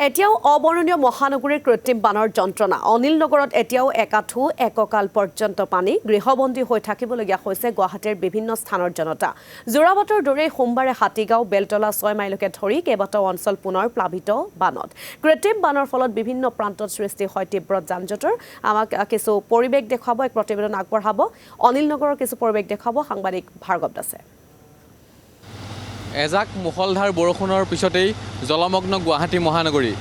এতিয়াও অবৰ্ণনীয় মহানগৰীৰ কৃত্ৰিম বানৰ যন্ত্ৰণা অনিল নগৰত এতিয়াও একাঠু এককাল পৰ্যন্ত পানী গৃহবন্দী হৈ থাকিবলগীয়া হৈছে গুৱাহাটীৰ বিভিন্ন স্থানৰ জনতা জোৰাবাটৰ দৰে সোমবাৰে হাতীগাঁও বেলতলা 6 মাইলকে ধৰি কেইবাটাও অঞ্চল পুনৰ প্লাবিত বানত কৃত্ৰিম বানৰ ফলত বিভিন্ন প্ৰান্তত সৃষ্টি হয় তীব্ৰ যানজঁটৰ আমাক কিছু পৰিবেশ দেখাব এক প্ৰতিবেদন আগবঢ়াব অনিল নগৰৰ কিছু পৰিবেশ দেখাব সাংবাদিক ভাৰ্গৱ দাসে এজাক মুখলধাৰ বৰষুণৰ পিছতেই জলমগ্ন গুৱাহাটী মহানগৰী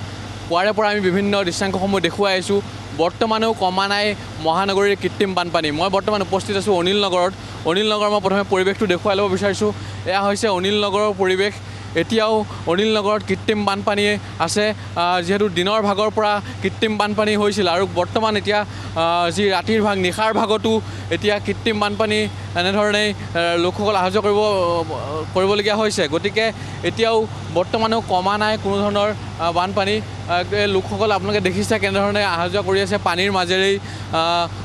পুৱাৰে পৰা আমি বিভিন্ন দৃশ্যাংশসমূহ দেখুৱাই আছোঁ বৰ্তমানেও কমা নাই মহানগৰীৰ কৃত্ৰিম বানপানী মই বৰ্তমান উপস্থিত আছোঁ অনিল নগৰত মই প্ৰথমে পৰিৱেশটো দেখুৱাই ল'ব বিচাৰিছোঁ এয়া হৈছে অনিল নগৰৰ পৰিৱেশ এতিয়াও অনিল নগৰত কৃত্ৰিম বানপানী আছে যেহেতু দিনৰ ভাগৰ পৰা কৃত্ৰিম বানপানী হৈছিল আৰু বৰ্তমান এতিয়া যি ৰাতিৰ ভাগ নিশাৰ ভাগতো এতিয়া কৃত্ৰিম বানপানী এনেধৰণে লোকসকল অহা যোৱা কৰিবলগীয়া হৈছে গতিকে এতিয়াও বৰ্তমানেও কমা নাই কোনো ধৰণৰ বানপানী লোকসকল আপোনালোকে দেখিছে কেনেধৰণে অহা যোৱা কৰি আছে পানীৰ মাজেৰেই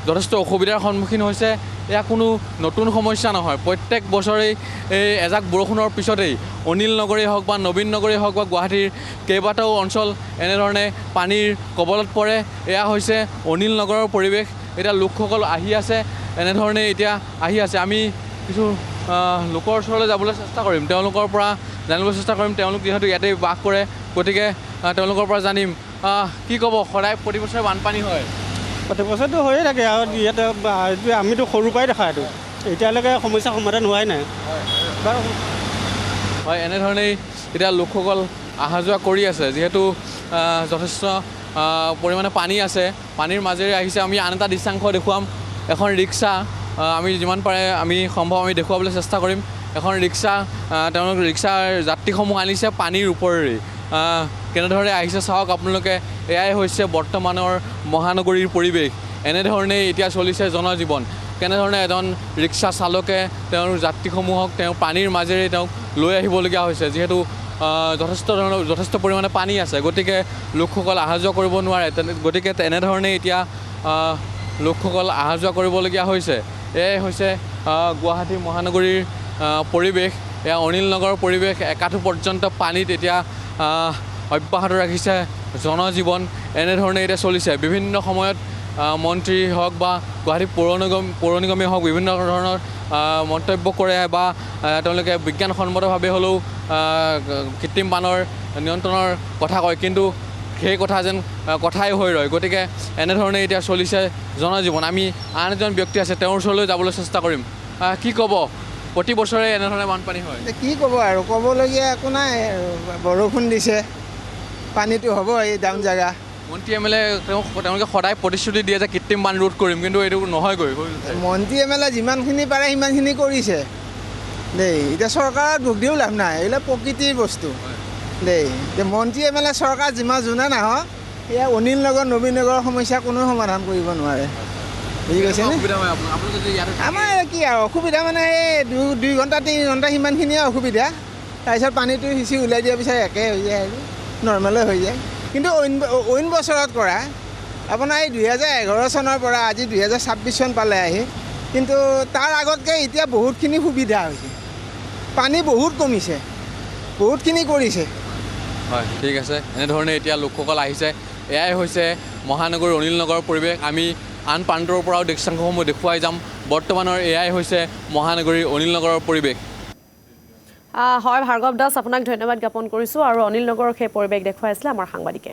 যথেষ্ট অসুবিধাৰ সন্মুখীন হৈছে এয়া কোনো নতুন সমস্যা নহয় প্ৰত্যেক বছৰেই এই এজাক বৰষুণৰ পিছতেই অনিল নগৰেই হওক বা নবীন নগৰেই হওক বা গুৱাহাটীৰ কেইবাটাও অঞ্চল এনেধৰণে পানীৰ কবলত পৰে এয়া হৈছে অনিল নগৰৰ পৰিৱেশ এতিয়া লোকসকল আহি আছে এনেধৰণে এতিয়া আহি আছে আমি কিছু লোকৰ ওচৰলৈ যাবলৈ চেষ্টা কৰিম তেওঁলোকৰ পৰা জানিব চেষ্টা কৰিম তেওঁলোক যিহেতু ইয়াতে বাস কৰে গতিকে তেওঁলোকৰ পৰা জানিম কি ক'ব সদায় প্ৰতি বছৰে বানপানী হয় প্ৰতি বছৰটো হৈয়ে থাকে আৰু ইয়াতে আমিতো সৰুৰ পৰাই দেখা এইটো এতিয়ালৈকে সমস্যা সমাধান হোৱাই নাই বাৰু হয় এনেধৰণেই এতিয়া লোকসকল অহা যোৱা কৰি আছে যিহেতু যথেষ্ট পৰিমাণে পানী আছে পানীৰ মাজেৰে আহিছে আমি আন এটা দৃশ্যাংশ দেখুৱাম এখন ৰিক্সা আমি যিমান পাৰে আমি সম্ভৱ আমি দেখুৱাবলৈ চেষ্টা কৰিম এখন ৰিক্সা তেওঁলোক ৰিক্সাৰ যাত্ৰীসমূহ আনিছে পানীৰ ওপৰেৰে কেনেদৰে আহিছে চাওক আপোনালোকে এয়াই হৈছে বৰ্তমানৰ মহানগৰীৰ পৰিৱেশ এনেধৰণেই এতিয়া চলিছে জনজীৱন কেনেধৰণে এজন ৰিক্সা চালকে তেওঁৰ যাত্ৰীসমূহক তেওঁ পানীৰ মাজেৰে তেওঁক লৈ আহিবলগীয়া হৈছে যিহেতু যথেষ্ট পৰিমাণে পানী আছে গতিকে লোকসকল অহা যোৱা কৰিব নোৱাৰে গতিকে এনেধৰণে এতিয়া লোকসকল অহা যোৱা কৰিবলগীয়া হৈছে এয়াই হৈছে গুৱাহাটী মহানগৰীৰ পৰিৱেশ এয়া অনিল নগৰৰ পৰিৱেশ একাঠু পৰ্যন্ত পানীত এতিয়া অব্যাহত ৰাখিছে জনজীৱন এনেধৰণে এতিয়া চলিছে বিভিন্ন সময়ত মন্ত্ৰী হওক বা গুৱাহাটী পৌৰ নিগমেই হওক বিভিন্ন ধৰণৰ মন্তব্য কৰে বা তেওঁলোকে বিজ্ঞানসন্মতভাৱে হ'লেও কৃত্ৰিম বানৰ নিয়ন্ত্ৰণৰ কথা কয় কিন্তু সেই কথা যেন কথাই হৈ ৰয় গতিকে এনেধৰণে এতিয়া চলিছে জনজীৱন আমি আন এজন ব্যক্তি আছে তেওঁৰ ওচৰলৈ যাবলৈ চেষ্টা কৰিম কি ক'ব প্ৰতি বছৰে এনেধৰণে বানপানী হয় কি ক'ব আৰু ক'বলগীয়া একো নাই বৰষুণ দিছে পানীটো হ'ব এই ডাউন জেগা মন্ত্ৰী এম এল এ তেওঁলোকে সদায় প্ৰতিশ্ৰুতি দিয়ে যে কৃত্ৰিম বান ৰোধ কৰিম কিন্তু এইটো নহয়গৈ মন্ত্ৰী এম এল এ যিমানখিনি পাৰে সিমানখিনি কৰিছে দেই এতিয়া চৰকাৰৰ দুখ দিও লাভ নাই এইবিলাক প্ৰকৃতিৰ বস্তু দেই এতিয়া মন্ত্ৰী এম এল এ চৰকাৰ যোনে নাহক এয়া অনিল নগৰ নবীন নগৰৰ সমস্যা কোনো সমাধান কৰিব নোৱাৰে বুজি পাইছেনে আমাৰ কি আৰু অসুবিধা মানে এই 2 ঘণ্টা 3 ঘণ্টা সিমানখিনিয়ে অসুবিধা তাৰপিছত পানীটো সিঁচি ওলাই দিয়াৰ পিছত একে হৈ যায় আৰু নৰ্মেলে হৈ যায় কিন্তু অইন বছৰত কৰা আপোনাৰ এই 2011 চনৰ পৰা আজি 2026 চন পালে আহি কিন্তু তাৰ আগতকৈ এতিয়া বহুতখিনি সুবিধা হৈছে পানী বহুত কমিছে বহুতখিনি কৰিছে হয় ঠিক আছে এনেধৰণে এতিয়া লোকসকল আহিছে এয়াই হৈছে মহানগৰ অনিল নগৰৰ পৰিৱেশ আমি আন প্ৰান্তৰ পৰাও দৃশ্যাংশসমূহ দেখুৱাই যাম বৰ্তমানৰ এয়াই হৈছে মহানগৰীৰ অনিল নগৰৰ পৰিৱেশ হয় ভাৰ্গৱ দাস আপোনাক ধন্যবাদ জ্ঞাপন কৰিছোঁ আৰু অনিল নগৰৰ সেই পৰিৱেশ দেখুৱাই আছিলে আমাৰ সাংবাদিকে